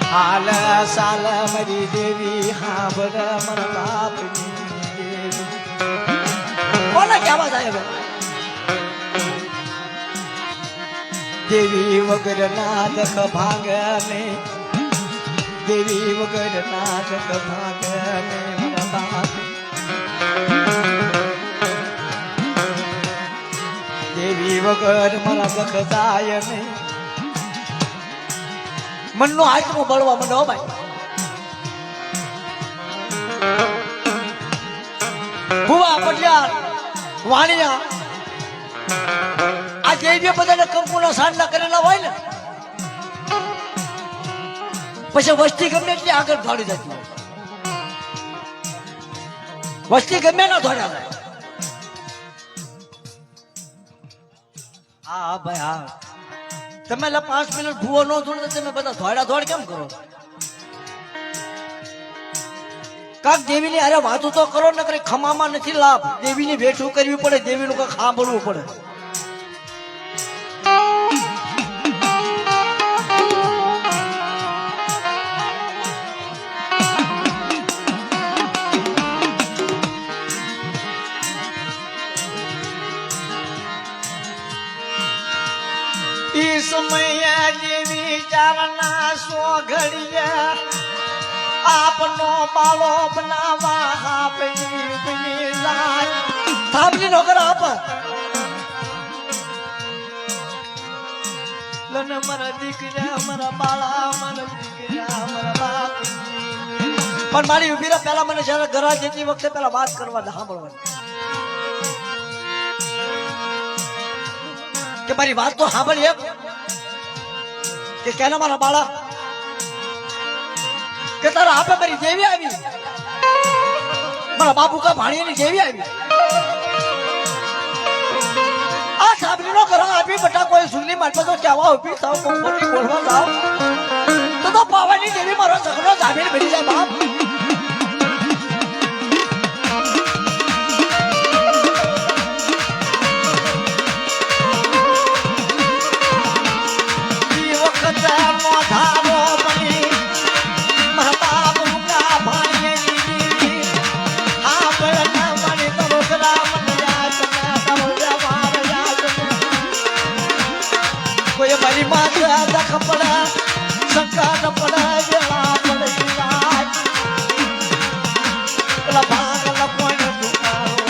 હાલ સાલ મરી દેવી હાંભળ મન બાપની દેવી કોને કહેવા જાય હવે દેવી વગર ના દખ ભાગે ને દેવી વગર ના દખ ભાગે ને મન બાપ દેવી વગર મારા દખ જાય ને મનનો આત્મો બળવા માંડો ભાઈ ભુવા પટિયાર વાણિયા આ જે બધાને કંકુના સાંડલા કરેલા હોય ને પછી વસ્તી ગમે એટલી આગળ દોડી જતી હોય વસ્તી ગમે ના દોડ્યા જાય હા ભાઈ હા તમે 5 મિનિટ ભૂવો ન દોડ તો તમે બધા દોડા દોડ કેમ કરો કાક દેવીની અરે વાતો તો કરો ને કરે ખમામાં નથી લાભ દેવીની ભેટું કરવી પડે દેવીનું કાંક સાંભળવું પડે સમય દેવી ચારના સો ઘડિયા આપનો બાલો બનાવા આપી થાંભલી નો કર આપ લન મારા દીકરા મારા બાળા મારા દીકરા મારા બાપ પણ મારી ઉભી પેલા મને જયારે ઘરા જતી વખતે પેલા વાત કરવા સાંભળવાની કે મારી વાત તો સાંભળી કે કેના મારા બાળા કે તારા આપે મારી દેવી આવી મારા બાપુ કા ભાણીની દેવી આવી આ સાબરી નો કરો આપી બટા કોઈ સુગની માટે તો ચાવા ઉભી થાવ કોફોટી બોલવા જાવ તો પાવાની દેવી મારો સગનો જામીન ભરી જાય બાપ મારી માતા દખ પડા સંકાટ પડા વેળા પડી રાત પેલા ભાગલા કોઈ દુકારો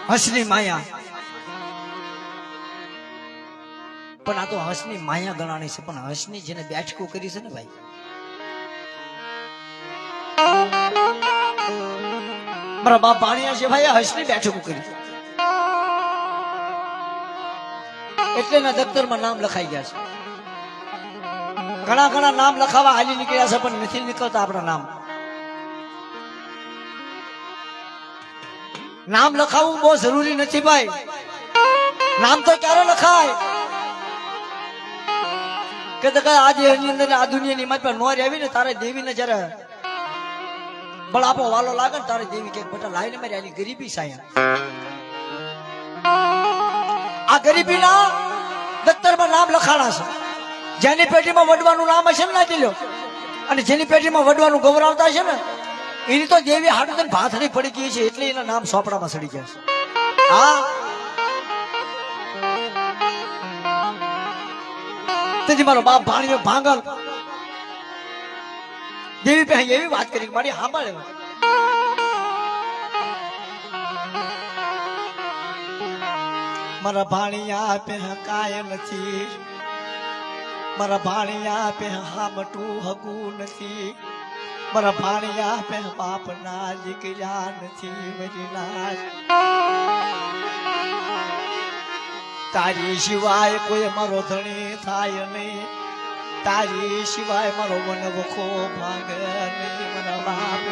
હસની માયા પણ આ તો હસની માયા ગણાણી છે પણ હસની જેને બેઠકો કરી છે ને ભાઈ મારા બાપ ભાણિયા છે ભાઈ હસની બેઠકો કરી એટલે ના દફતરમાં નામ લખાઈ ગયા છે ઘણા ઘણા નામ લખાવા હાલી નીકળ્યા છે પણ નથી નીકળતા આપણા નામ લખાવવું બહુ જરૂરી નથી ભાઈ નામ તો ક્યારે લખાય કે આજે એની અંદર આ દુનિયાની મારી પર નોર આવી ને તારે દેવીને જયારે બળાપો વાલો લાગે ને તારે દેવી કે બેટા લાઈને મારી આની ગરીબી સાયા આ ગરીબી ના પેટીમાં નામ લખાણા છે. જેની પેટીમાં વડવાનું નામ હશે ને નાખી લો, અને જેની પેટીમાં વડવાનું ગૌરવતા છે ને એની તો દેવી હાડું થઈને ભાથડી પડી ગઈ છે, એટલે એના નામ સોપડામાં સડી ગયા છે. હા, તેથી મારો બાપ ભાણિયો ભાંગલ દેવી પાસે એવી વાત કરી મારી સાંભળે, મારા ભાણિયા પે કાય નથી, મારા ભાણિયા પે હામટું હગું નથી, મારા ભાણિયા પે બાપ ના દીકરા નથી. મારી લાજ તારી સિવાય કોઈ મારો ધણી થાય નહીં, તારી સિવાય મારો વનવખો ભાંગે નહીં મારા બાપ.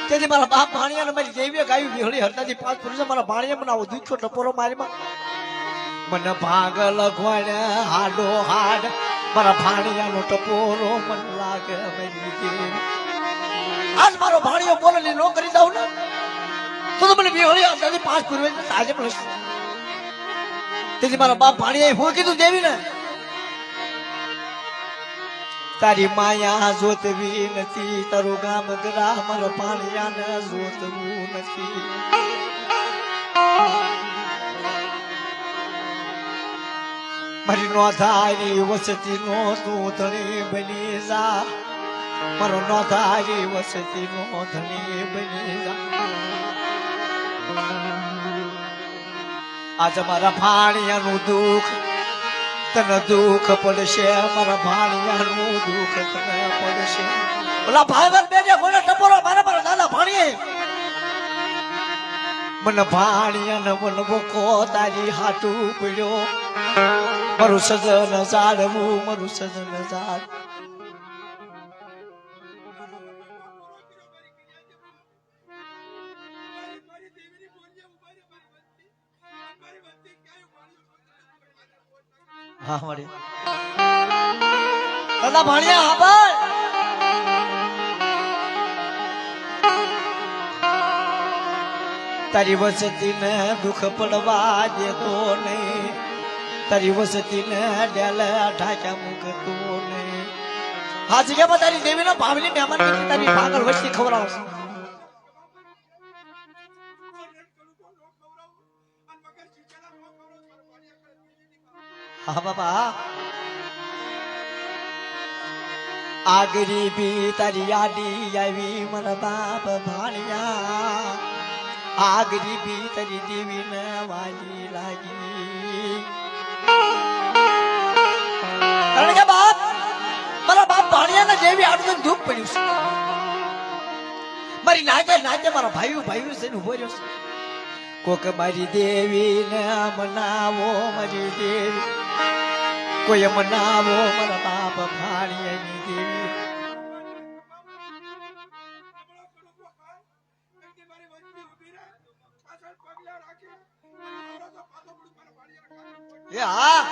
તેથી મારા બાપ ભાણિયાને મારી દેવીએ ગાયું વિહળી હરતાથી 5 પુરુષે મારા ભાણિયા મને આવો દુખ્યો ટપોરો મારીમાં મને ભાગલ ઘોડે હાડો હાડ મારા ભાણિયાનો ટપોરો મન લાગે મારી દેવી. આજ મારો ભાણિયો બોલે ન કરી દઉં ને તો મને વિહળી હરતાથી 5 પુરુષે આજે મળે. તેથી મારા બાપ ભાણિયાએ હું કીધું દેવી ને તારી માયા જોતવી નથી, તારું ગામ ગરા મારા ભાણિયાને જોતવું નથી. મારી નોંધારી વસતી નો તું ધણી બની જા, મારો નોંધારી વસતી નો ધણી બની જા. આજે મારા ભાણિયાનું દુઃખ તને દુઃખ પડશે, મારા ભાણિયાનું દુઃખ તને પડશે. ઓલા ભાઈવર બેઠે કોને ટપોરો મારા પર દાદા ભાણીએ મને ભાણિયાને વનવકો તારી હાટું પડ્યો, મારું સજન જાળવું, મારું સજન જાળ. હા મળી દાદા ભાણિયા હાબર તારી વસતીને દુઃખ પડવા દેતો નહીં, તારી વસતીને ડેલ ઠાક્યા મૂકતો નહીં. આ જગ્યામાં તારી દેવીનો ભાવની મહેમાન તારી પાગલ વસ્તી ખવડાવશે. હા બાબા આ ગરીબી તારી યાદી આવી મારા બાપ ભાણિયા, આ ગરીબી તારી દેવીને વાલી લાગી. કારણ કે બાપ મારા બાપ ભાણિયાને દેવી આટલું દુઃખ પડ્યું છે. મારી નાચે નાચે મારા ભાઈઓ છે ઉભો રહ્યો છે. કોક મારી દેવીને મનાવો, મારી દેવી કોઈ મનાવો મારા બાપ ભાણિયાની દેવી. એ હા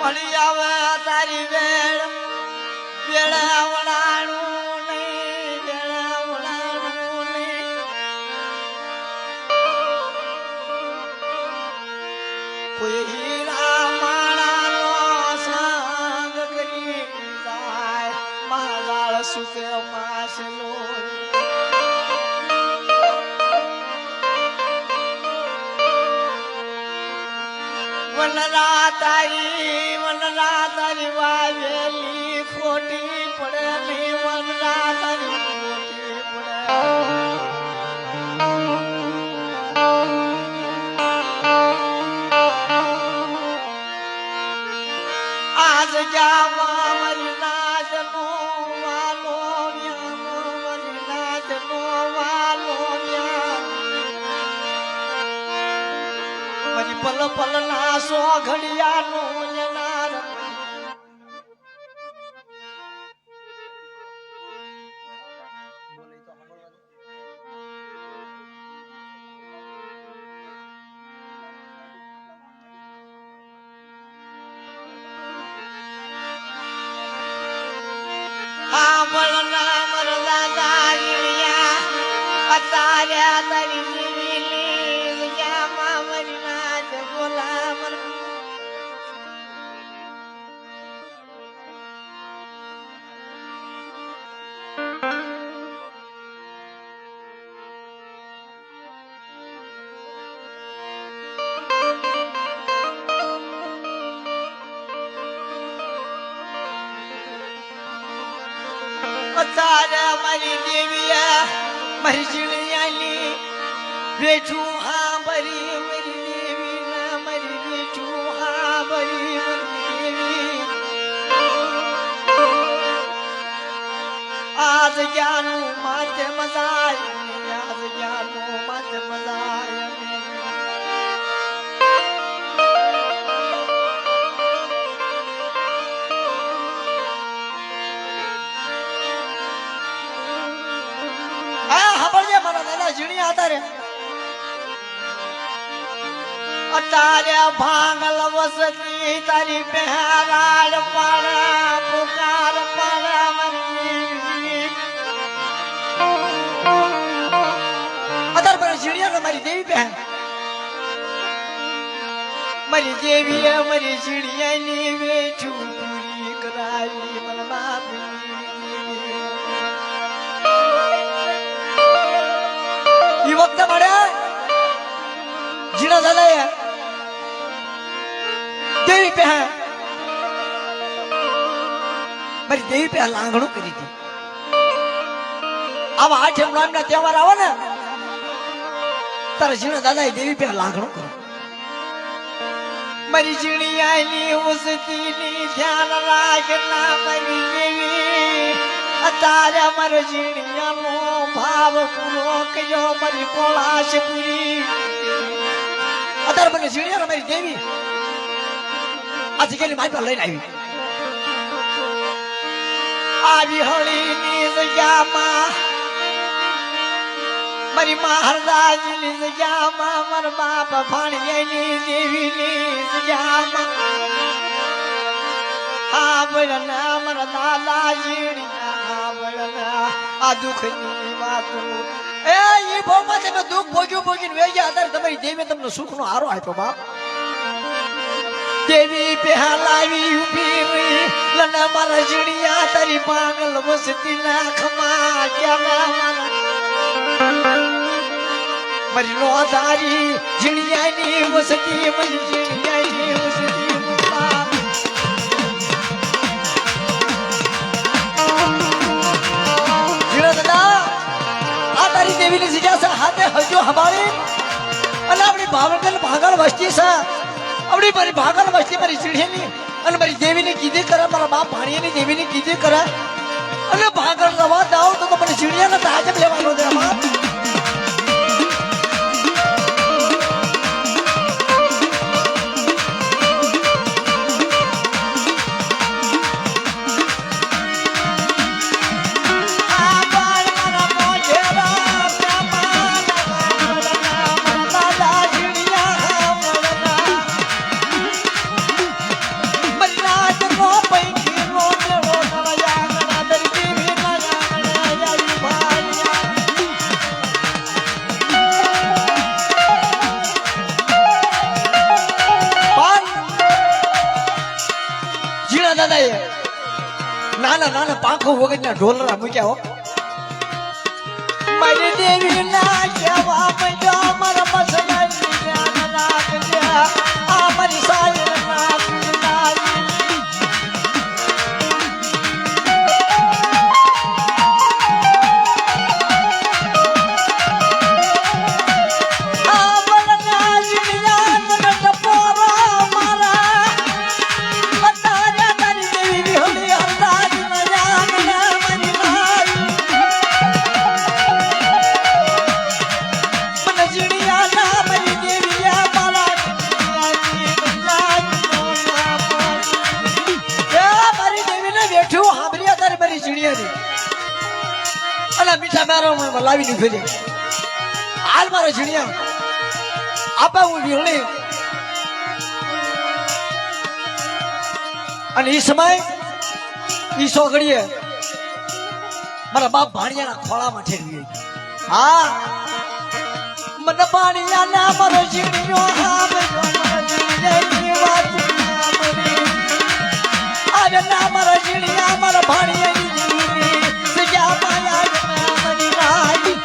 મળી આવે તારી વેળ વેળાવડાનું નહીં, વેળાવડાનું નહીં. કોઈ હીરા માળાનો સંગ કરી જાય, વનરા તારી વાવેલી ખોટી પડે નહીં વનરા તારી ખોટી પડે આજ જામાં મરી નાચનો વાલો ન્યાનો મરી નાચનો વાલો મરી પલ પલ ના સો ઘડિયાનું જનાર હા બળના મરદા દારિયા અતાર્યા તારી જીવીલી જામાં મરી નાચ બોલા મર તારા મારી દેવિયા મારી જીણિયાની બેઠું હા ભરી મારી દેવી ના મારી બેઠું હા ભરી મારી દેવી આજ જ્ઞાનું માથે મજાય આજ જ્ઞાનું માથે મજાય અતારે ભાંગલ વસતી તારી પહેરાડ પાડા પુકાર પાડા મરી અતાર પર ઝીણિયા મારી દેવી બહેન મારી દેવીએ મારી ઝીણિયાની વેઠું પૂરી કરાવી મને બાપની ઈ વખતે મળ્યા જીણા દાદા દેવી પહે મારી દેવી પહે લાંગણું કરી હતી આવા આઠમ નામના તહેવાર આવે ને તારા જીણા દાદા દેવી પહે લાંગણું કર્યું મારી ઝીણી આઈની ઉસતીની ધ્યાન રાખના મારી દેવી અત્યારે મારી ઝીણિયાનો ભાવ પૂરો કર્યો મારી કોળાશ પૂરી અત્યારે મને ઝીણિયા મારી દેવી આજકાલ મારી પાસે લઈને આવી હળીની જગ્યામાં મારી મહારાજની જગ્યામાં મારા બાપ ભાણિયાની દેવીની જગ્યામાં હા બળના મારા દાદાજીની હા બળના આ દુઃખની વાતો એ ભોગમાં તમે દુઃખ ભોગીને વેગ્યા અત્યારે તમારી દેવી તમને સુખનો હારો આપ્યો બાપ દેવી પહેલાવી ઉભી રહી લના મારા જીણિયા તારી પાગલ વસતી નાખમાં ક્યાં મારી નો તારી જીણિયાની વસતી મારી જીણિયાની વસતી જીણા દાદા આ તારી દેવીની જગ્યા છે હાથે હજો હમારી અને આપણી ભાવનગર ભાગળ વસ્તી છે આપણી મારી ભાગળ વસ્તી મારી ચીડીની અને મારી દેવીને કીધી કરે મારા બાપ ભાણીયાની દેવીને કીધી કરે અને ભાગળ રવા દાવ તો મને ચીડિયાને તાજબ લેવાનો છે બાપ નાના નાના પાંખો વગરના ઢોલરા મૂક્યા હો મારી દેવી ના કેવા મજા મારા મસલા આ મારી સાય અને મીઠા મારો લાવીને ફેરી હાલ મારો ઝીણિયા આપા હું વીરણી અને એ સમય ઈ સોગડીએ મારા બાપ ભાણિયાના ખોળામાં ઠેરવી હા મને ભાણિયાના મારો ઝીણિયો આવે ના મારા ઝીણિયા મારા ભાણિયાની સજા માયા મની રાજી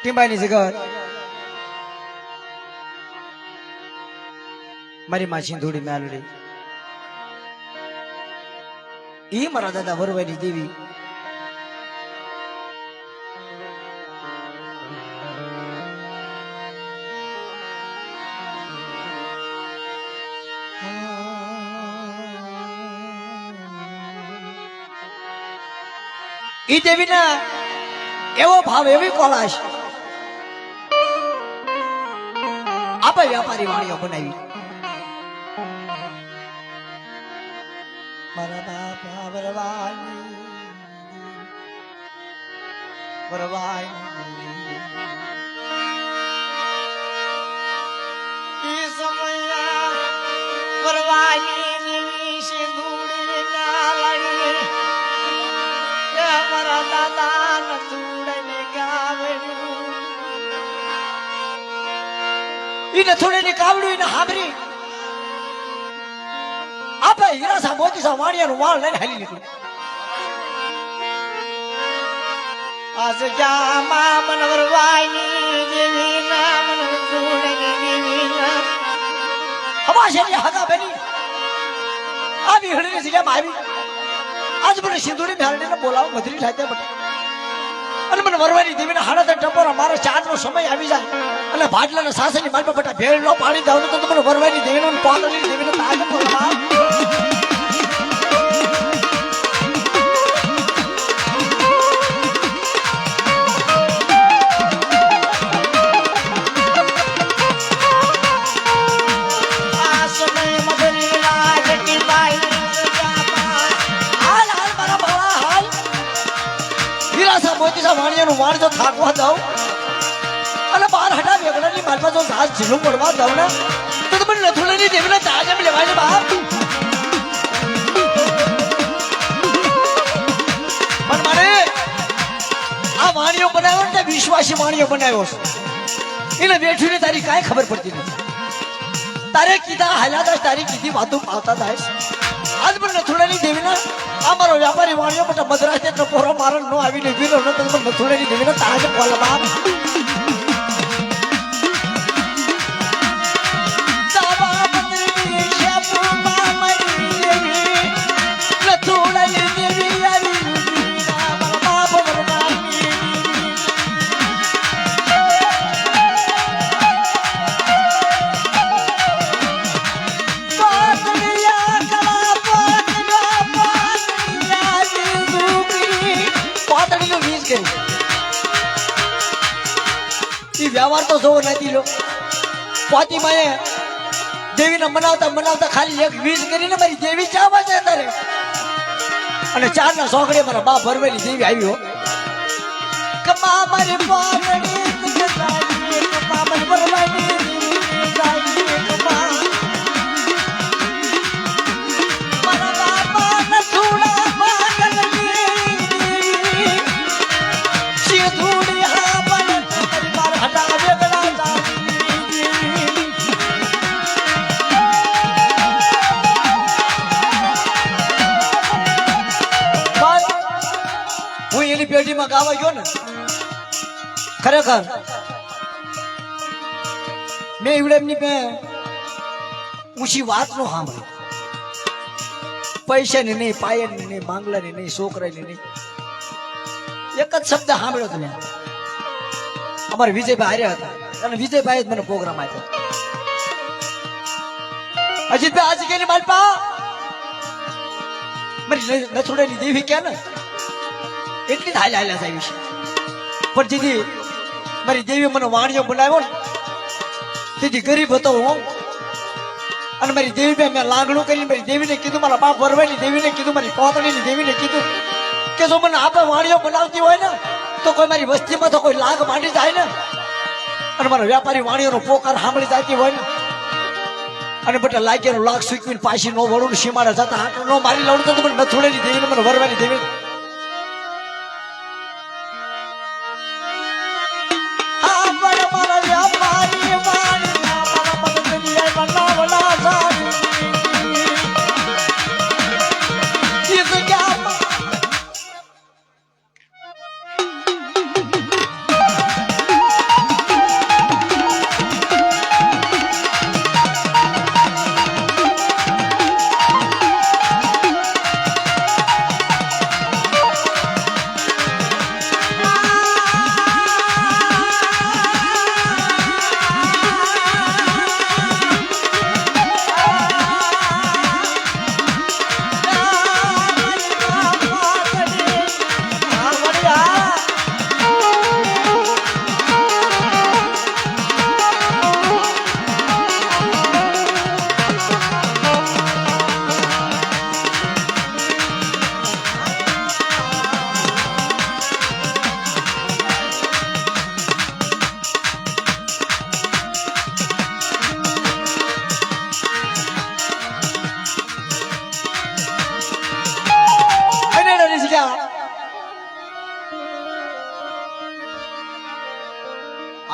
ટીંબાની જગત મારી માં સિંધુડી મેલડી ઈ મારા દાદા વરવાઈની દેવી ઈ દેવીના એવો ભાવ એવી કોલાશ આપે વ્યાપારી વાણીઓ બનાવી મારા બાપા વરવાઈ ઈ સમયા વરવાઈ સિંધુડી ના લાડી મારા દાદા નથુડે ગાવડ્યું ઈ નથુડે ની કાવડ્યું એને હાબરી આપે હીરાસા મોતીસા વાણિયાનું વાળ લઈને હાલી નીકળ્યું આજ જામા મનવરવાઈની દેવી ના મનવરવાઈ દેવી ના હમાશેરી હગા બની આવી હળની જગ્યામાં આવી આજ મને સિંધુડી મેલડીને બોલાવો મધરી થાય બટા અને મને વરવાની દેવીના હાડા ટપોરા મારા ચારનો સમય આવી જાય અને ભાડલાના સાસની માલમાં બટા ભેળ નો પાણી દાવ તો મને વરવાની દેવીનો પાલની દેવીનો તાજ બોલાવ વાણિયાનું વાણ જો થાકવા દઉં અને બાર હટા વેગડાની માલપા જો ઘાસ ઝીલું પડવા દઉં ને તો તમને નથુલાની દેવીના તાજ એમ લેવાય બાપ. પણ મારે આ વાણિયો બનાવ્યો ને વિશ્વાસી વાણિયો બનાવ્યો છે એને બેઠીને તારી કાંઈ ખબર પડતી નથી. તારે કીધા હાલ્યા હતા તારી કીધી વાતો પાવતા થાય. આજ પણ નથુડાની દેવીના આ મારો વ્યાપારી વાણિયો મોટા મદ્રાસ ને પોરો મારણ નો આવીને વીરો ન તો નથુડાની દેવીના તાજ કોલ બાપ. વ્યવહાર તો જોવો નથી લો. પોતી માએ દેવીને મનાવતા મનાવતા ખાલી એક વીજ કરીને મારી દેવી ચાવા છે તારે અને ચાર ના સોગડે મારા બાપ ભરવેલી દેવી આવી હો. કમા મારી પારણી કમા મારી ભરવાની પેઢીમાં ગાવા ગયો ને ખરેખર મેં એવડે એમની ઊંચી વાત નો સાંભળી. પૈસાની નહીં, પાયલની નહીં, માંગલાની નહીં, છોકરાની નહીં, એક જ શબ્દ સાંભળ્યો તમે. અમારે વિજયભાઈ હાર્યા હતા અને વિજયભાઈ જ મને પ્રોગ્રામ આપ્યો. અજીતભાઈ આજ કે માલપા મારી નથુડાની દેવી કે ને એટલી જ હાલ્યા આવી છે. પણ જેથી મારી દેવી મને વાણિયો બનાવ્યો ને તેથી ગરીબ હતો હું અને મારી દેવી મેં લાગણું કરી મારી દેવીને કીધું, મારા બાપ વરવાની દેવીને કીધું, મારી પોતણીની દેવીને કીધું કે જો મને આપણે વાણિયો બનાવતી હોય ને તો કોઈ મારી વસ્તીમાં તો કોઈ લાગ માંડી જાય ને અને મારા વ્યાપારી વાણિયોનો પોકાર સાંભળી જતી હોય ને અને બધા લાગ્યાનો લાગ સૂકવીને પાછી નો વળું સીમાડા જતા આટલું નો મારી લઉં તો મને નથુડેની દેવીને મને વરવાની દેવી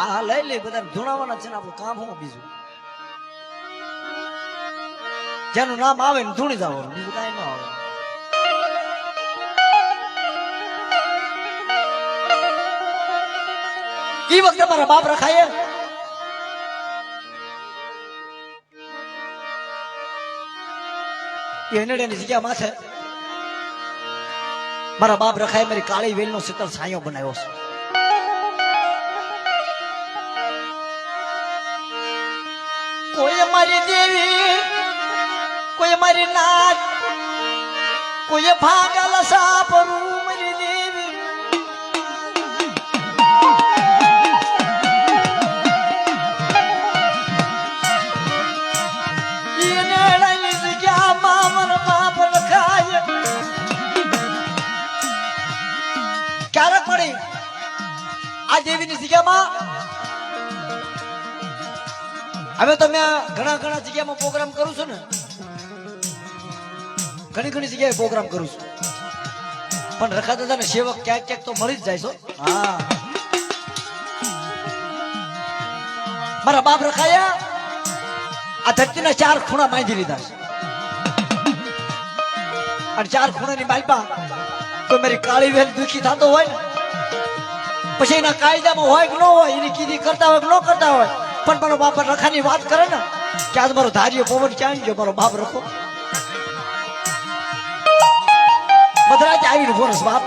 આ લઈ લે બધા ધૂણાવાના છે ને આપણું કામ હું બીજું જેનું નામ આવે ને ધૂણી જવાનું બીજું કઈ ન આવે. ઈ વખતે મારા બાપ રખાય એનડેની જગ્યા માથે મારા બાપ રખાય મારી કાળી વેલનો શીતળ છાંયો બનાવ્યો છે. કોઈ મારી દેવી, કોઈ મારી નાચ, કોઈ ભાગલ સાપરું મારી દેવી. એને લઈ જગ્યા મામર બાપ લખાય ક્યારેક પડી હવે તો મેં ઘણા જગ્યામાં પ્રોગ્રામ કરું છું ને, ઘણી જગ્યાએ પ્રોગ્રામ કરું છું, પણ રખા દાદાને સેવક ક્યાંક તો મળી જ જાય છો. હા, મારા બાપ રખાયા આ ધરતીના 4 ખૂણા બાંધી લીધા છે, અને 4 ખૂણાની બાલપા તો મારી કાળી વેલ દુખી થતો હોય ને, પછી એના કાયદામાં હોય કે ન હોય, એની કીધી કરતા હોય કે ન કરતા હોય, પણ મારો બાપ રખાની વાત કરે ને કે આજ મારો ધાર્યો પવન ક્યાં ગયો, મારો બાપ રખો મધરાતે આવીને બોરસ બાપ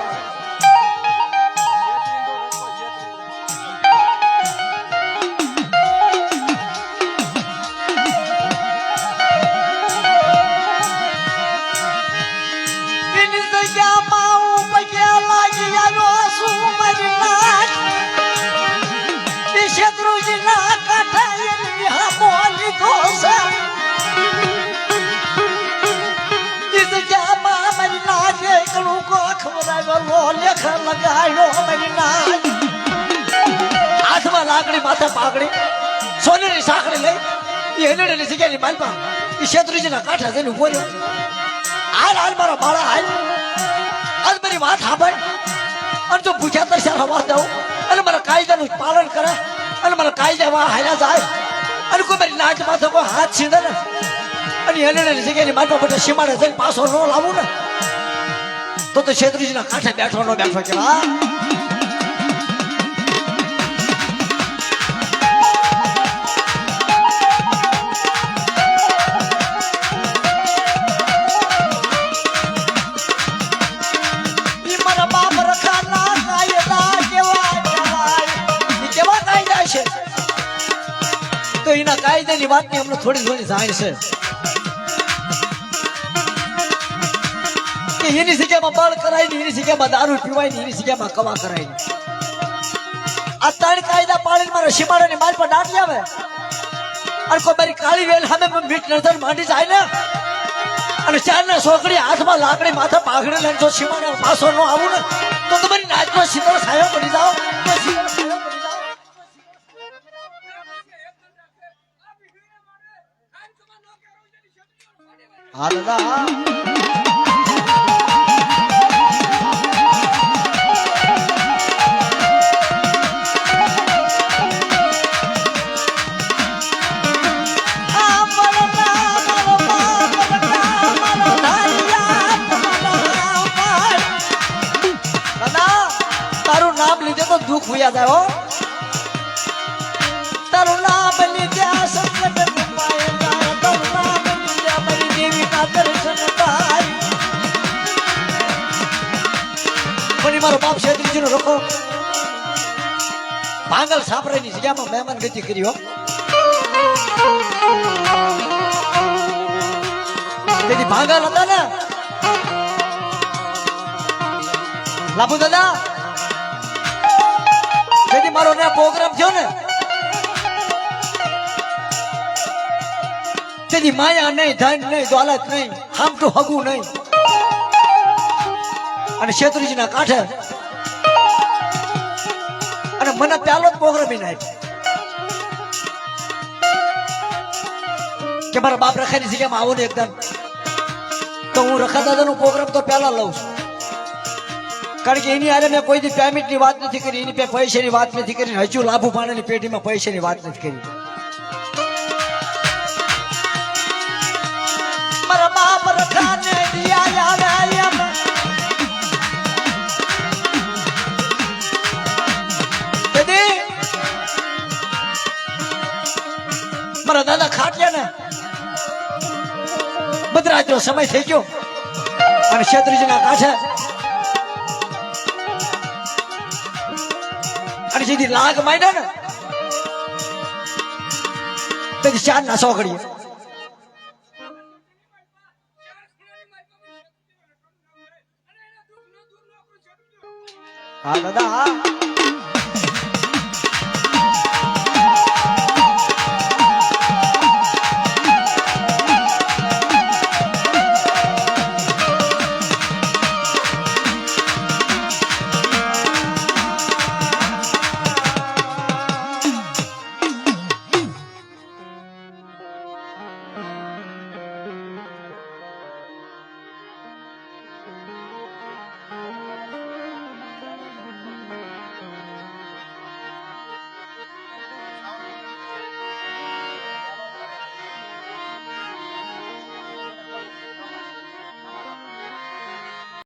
હાથમાં લાકડી માથે પાઘડી સોનેરી સાંકળી લઈ એ હેલડની જગ્યાની માલપા એ શેત્રુજીના કાંઠા જઈને ઉભો રહ્યો. હાલ મારા બાળા હાલ, આજ મારી વાત સાંભળ, અને જો ભૂખ્યા તરસ્યા રવા દઉં અને મારા કાયદાનું પાલન કરે અને મારા કાયદામાં હાલ્યા જાય અને કોઈ મારી નાચ માથે કોઈ હાથ છીંદે ને અને હેલડની જગ્યાની માલપા બધા સીમાડે જઈને પાછો ન લાવું ને તો શેત્રુજીના કાંઠે બેઠો ન બેઠો કેવા. તો એના કાયદાની વાતની અમને થોડી જાણ છે કે એની જગ્યામાં બળ કરાય ને, એની જગ્યામાં દારૂ પીવાય ને, એની જગ્યામાં કવા કરાય ને. આ 3 કાયદા પાડીને મારા સીમાડાની માલ પર દાટી આવે અને કોઈ મારી કાળી વેલ સામે મીઠ નજર માંડી જાય ને અને 4 છોકરી હાથમાં લાકડી માથે પાઘડી લઈને જો સીમાડા પાછો ન આવું ને તો તમારી નાચનો શીતળ છાયો પડી જાઓ. હા દાદા, તારું નામ લીધે તો દુઃખ ભૂયા જાય હો. તારું નામ લીધે સંકટ ગુમાય જાય, તારું નામ લીધે મારી દેવીના દર્શન થાય. પણ મારો બાપ શેત્રુજીનો રખો ભાંગલ સાપરાની જગ્યામાં મહેમાન ગતિ કરી હો. તેથી ભાંગલ હતા ને લાભુ દાદા, તેથી મારો પ્રોગ્રામ થયો ને તેથી માયા નહીં, ધન નહીં, દોલત નહીં, હામટું હગું નહીં, અને શેત્રુજીના કાંઠે અને મને પહેલો જ પ્રોગ્રામ કે મારા બાપ રખાની જગ્યામાં આવો ને એકદમ, તો હું રખા દાદાનો પ્રોગ્રામ તો પહેલા લઉં છું. કારણ કે એની હારે મેં કોઈ દી પેમેન્ટની વાત નથી કરી, એની પૈસાની વાત નથી કરી, હજુ લાભુ પાણીની પેઢીમાં પૈસાની વાત નથી કરી. મારા બાપ રખાને દિયા આવે મારા દાદા ખાટ્યા ને બદરાજનો સમય થઈ ગયો અને શેત્રુજીના કાંઠે અને સીધી લાગ માંડ્યા ને તેથી 4 સોકડીએ હા દાદા હા.